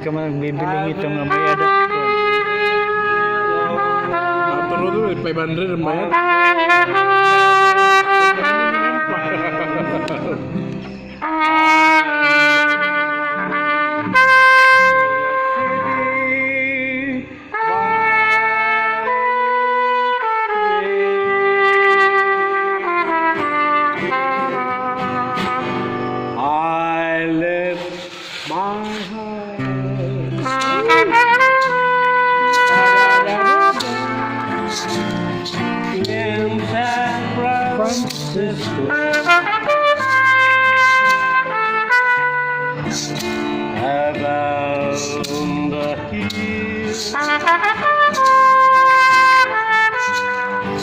ka man bibiling ito nga may ada. Pero tuh 500 bayar. I lift my heart in San Francisco, about the hills.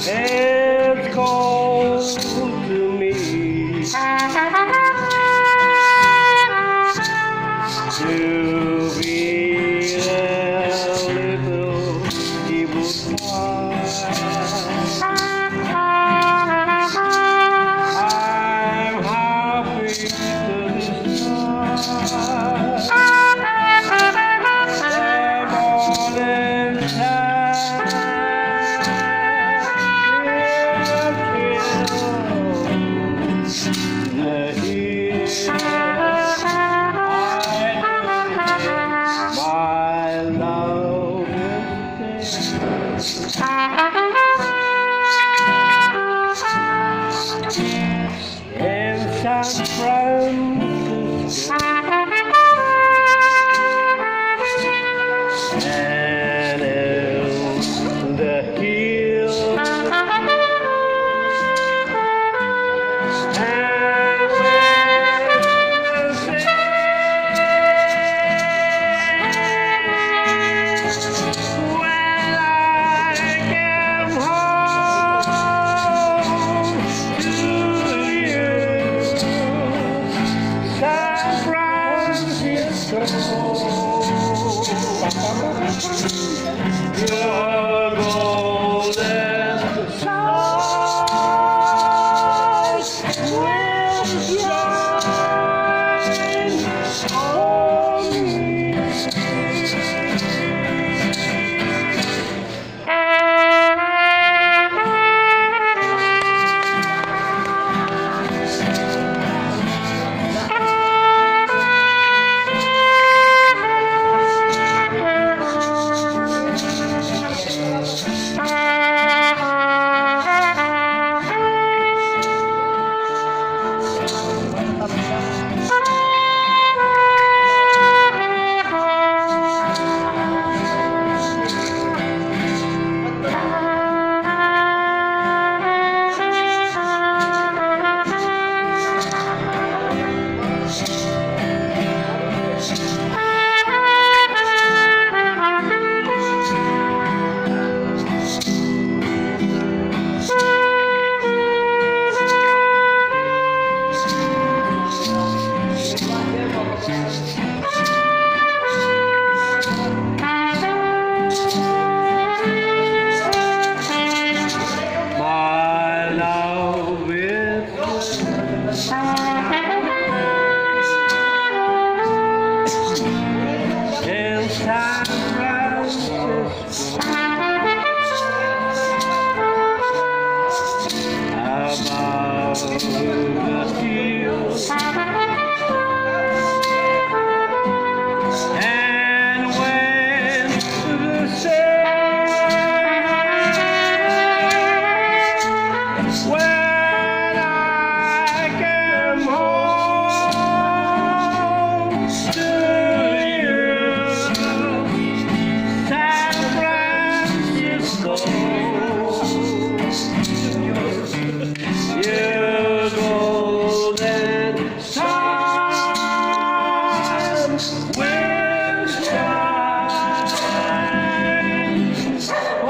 It's cold to me to be a little evil I'm happy to start the morning time. The hills my love is in San Francisco, and in the hills, and when I came home to you, San Francisco, your golden stars will shine on me. My love is in San Francisco, above the hills, and when the sun when I came home to you, San Francisco, your golden sun will shine. Oh,